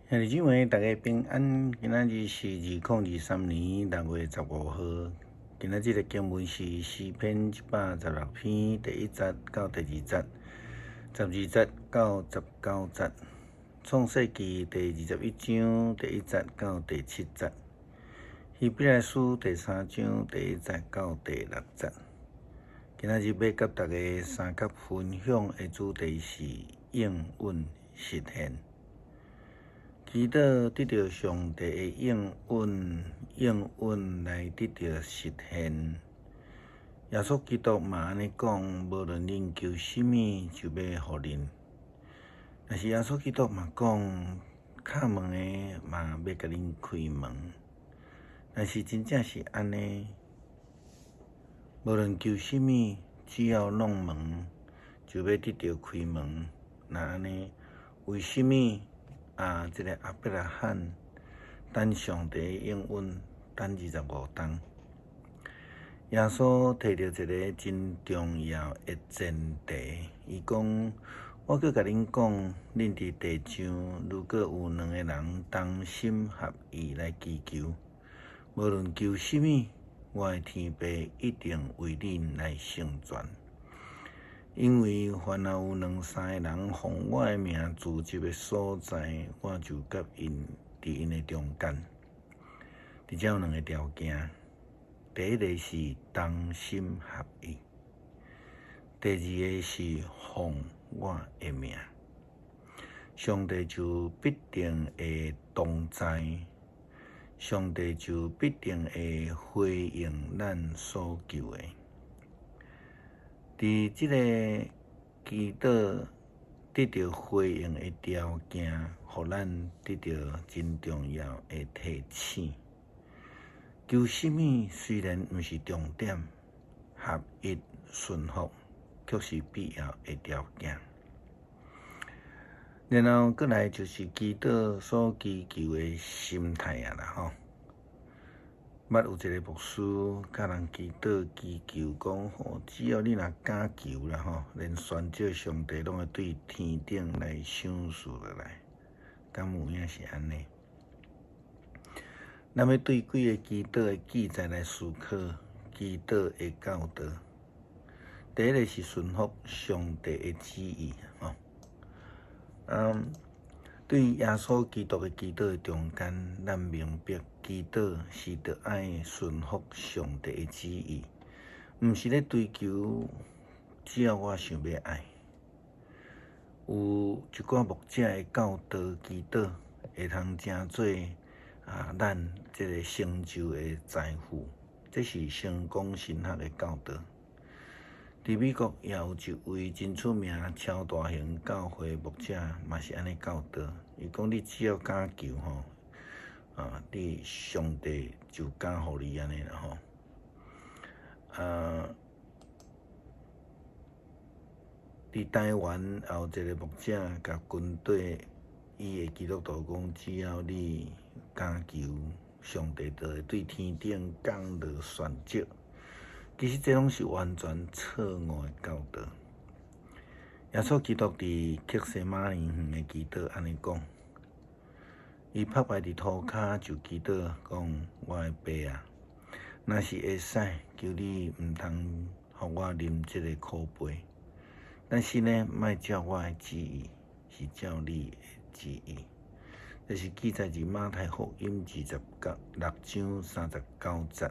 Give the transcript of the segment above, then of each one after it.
兄弟姊妹，大家平安。今仔日是2023年6月15号。今仔日的经文是诗篇116篇第1节到第2节，12节到19节。创世纪第21章第1节到第7节。希伯来书第3章第1节到第6节。今仔日要甲大家三角分享的主题是应允实现。祈祷得到上帝的应允来得到实现。耶稣基督嘛安尼讲，无论恁求什么，就要互恁。但是耶稣基督嘛讲，敲门的嘛要甲恁开门。但是真正是安尼，无论求什么，只要弄门，就要得到开门。那安尼，为什么？这个亚伯拉罕等上帝应允等25天，耶稣提到一个真重要的前提，伊讲：我阁甲恁讲，恁伫地上如果有2个人同心合意来祈求，无论求什么，我的天父一定为恁来成全。因为凡若有2、3个人奉我的名聚集的所在，我就甲因伫因的中间。而且有2个条件：第一个是同心合意；第二个是奉我的名。上帝就必定会同在，上帝就必定会回应咱所求的。伫即个祈祷得到回应的条件，互咱得到真重要的提醒。求什么虽然毋是重点，合一顺服却是必要的条件。然后过来就是祈祷所祈求的心态啦吼。捌有一个牧师甲人祈祷祈求讲吼，只要你若敢求啦吼，连宣召上帝拢会对天顶来赏赐落来。敢有影是安尼？咱要对几个祈祷的记载来思考祈祷的教导。第一个是顺服上帝的旨意吼。对耶稣基督的祈祷的中间，咱明白祈祷是着爱顺服上帝的旨意，毋是咧追求只要我想要爱。有一寡牧者的教导祈祷会通成做咱这个成就的财富，这是成功神学的教导。伫美国也有一位真出名超大型教会牧者，嘛是安尼教导。伊讲：你只要敢求吼，你上帝就敢互你安尼啦吼。伫台湾也有一个牧者甲军队伊的基督徒讲：只要你敢求，上帝就会对天顶降落选召。其实这拢是完全错误的教导。耶稣基督伫克西马尼园的祈祷安尼讲，伊拍败伫涂骹就祈祷讲：我的爸啊，若是会使，求你毋通互我啉这个苦杯，但是呢，莫照我的旨意，是照你的旨意。这是记载伫马太福音26章39节。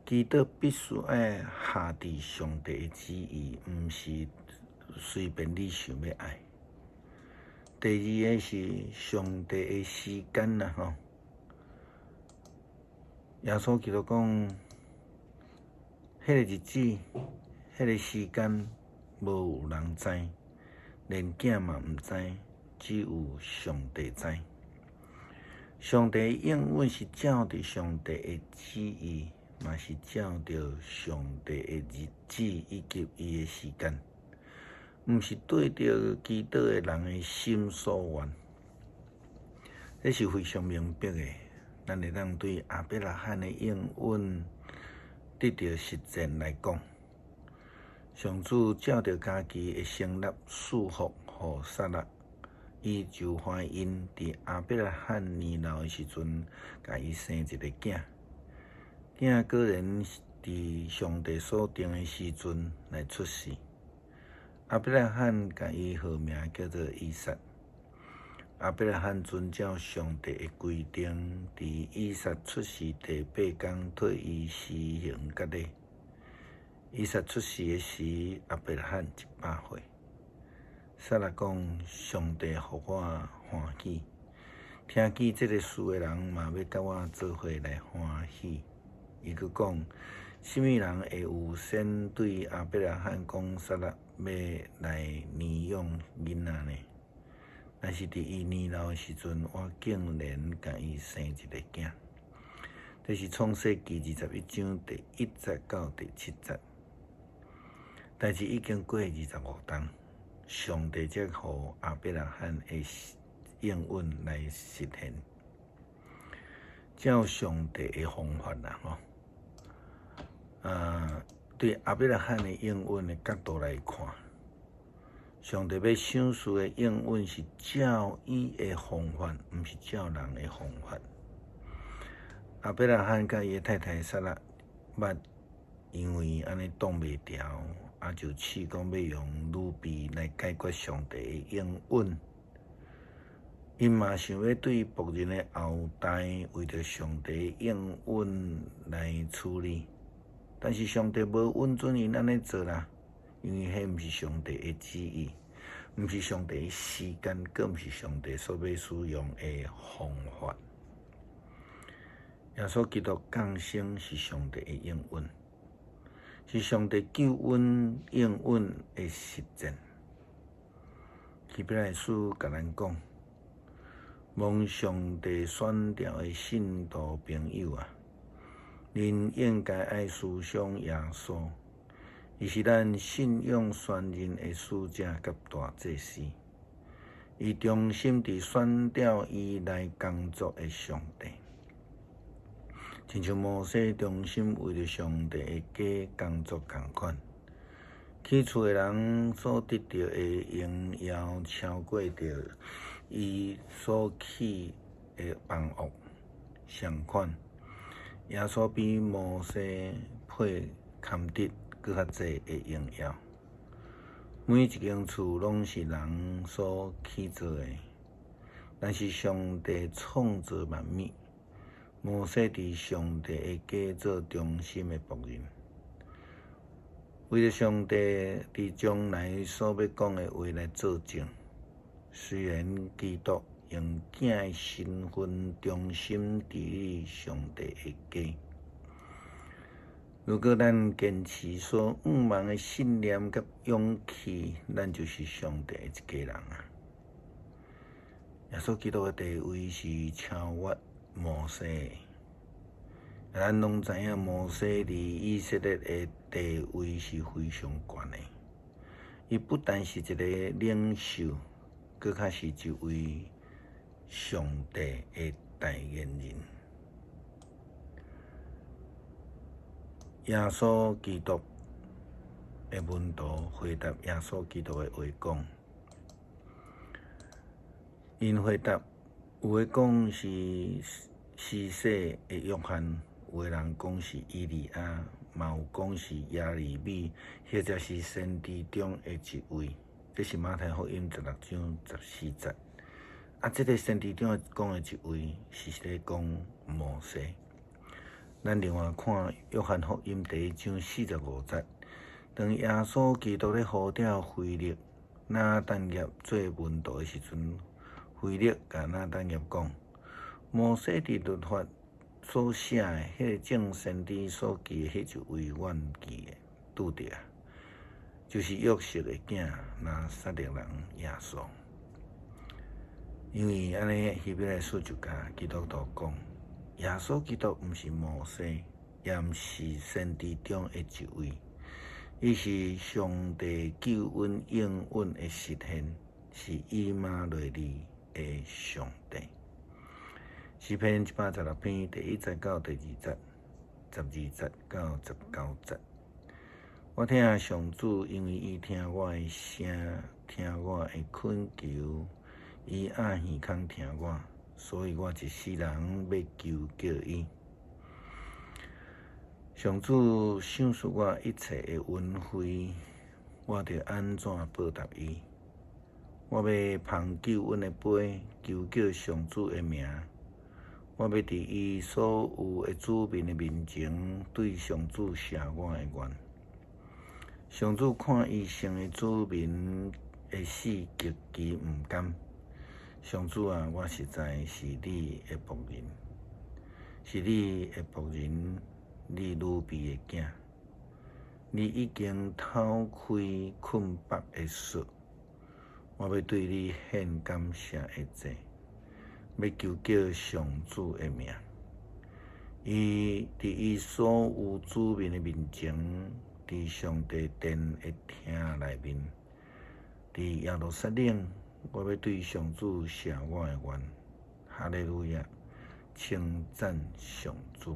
祈祷必须爱下伫上帝的旨意，毋是随便你想要爱。第二个是上帝的时间啦吼。耶稣基督讲，迄个日子、迄个时间，无有人知，连囝嘛毋知，只有上帝知。上帝应允是照着上帝的旨意。嘛是照着上帝的日子以及伊的时间，毋是对着祈祷的人的心所愿。这是非常明白的。咱会当对亚伯拉罕的应允得到实践来讲，上主照着家己的承诺赐福予撒拉，伊就怀因伫亚伯拉罕年老的时阵，甲伊生一个囝。囝果然伫上帝所定的时阵来出世。亚伯拉罕甲伊号名叫做以撒。亚伯拉罕遵照上帝的规定，伫以撒出世第8天，替伊施行割礼。以撒出世的时，亚伯拉罕100岁。撒拉讲：上帝互我欢喜，听见这个事的人嘛要甲我做伙来欢喜。伊佫讲：什么人会有先对亚伯拉罕讲撒拉要来领养囡仔呢？但是伫伊年老的时阵，我竟然甲伊生一个囝。这是创世纪21章第1节到第7节。代志已经过25天，上帝才互亚伯拉罕的应允来实现。照上帝的方法啦，对亚伯拉罕的应允的角度来看，上帝要赏赐的应允是照伊的方法，毋是照人的方法。亚伯拉罕甲伊的太太撒拉捌因为安尼挡袂牢，就试讲要用女婢来解决上帝的应允。因嘛想要对仆人的后代为着上帝的应允来处理，但是上帝无允准因安尼做啦，因为迄毋是上帝的旨意，毋是上帝的时间，更毋是上帝所要使用的方法。耶稣基督降生是上帝的应允，是上帝救恩应允的实践。希伯来书甲咱讲，望上帝选召的信徒朋友啊，恁应该爱思想耶稣，伊是咱信仰宣认的使者甲大祭司，伊忠心地选召伊来工作的上帝。亲像摩西忠心为着上帝的家工作同款，起厝的人所得到的荣耀超过着伊所起的房屋。相款，耶稣比摩西配堪得搁较济的荣耀。每一间厝拢是人所起造的，但是上帝创造万物。摩西伫上帝的家做忠心的仆人，为着上帝伫将来所要讲的话来作证。虽然基督用囝的身份忠心治理上帝的家，如果咱坚持所仰望的信念甲勇气，咱就是上帝的一家人啊！耶稣基督的地位是超越摩西的，咱拢知影摩西伫以色列的地位是非常悬的。伊不但是一个领袖，佫较是一位上帝的代言人。耶稣基督的门徒回答耶稣基督的话讲，因回答有的讲是施洗的约翰，有的人讲是以利亚，嘛有讲是耶利米，或者是先知中的一位。这是马太福音16章14节。这个先知中讲的一位是咧讲摩西。咱另外看约翰福音第1章45节，当耶稣基督咧呼召腓力、拿但业做门徒的时阵，腓力甲拿但业讲，摩西伫律法所写的迄个正先知所记的迄一位，我毋记的，拄着，就是约瑟的囝拿撒勒人耶稣。因为安尼，希伯来书就甲基督徒讲，耶稣基督毋是摩西，也毋是先知中的一位，伊是上帝救恩应允的实现，是以马内利的上帝。诗篇116篇第1节到第2节，12节到19节。我听上主，因为伊听我的声，听我的恳求，伊爱耳孔听我，所以我一世人要求叫伊。上主赏赐我一切的恩惠，我着安怎报答伊？我要捧救恩的杯，求叫上主的名。我要伫伊所有的子民的面前，对上主写我的愿。上主看伊生的子民会死极其毋甘。上主啊，我实在是你的仆人，是你的仆人，你女婢的囝。你已经透开困縛的锁，我要对你献感谢的祭，要求叫上主的名。伊伫伊所有子民的面前，伫上帝殿的厅内面，伫耶路撒冷，我要对上主写我的愿。哈利路亚，称赞上主。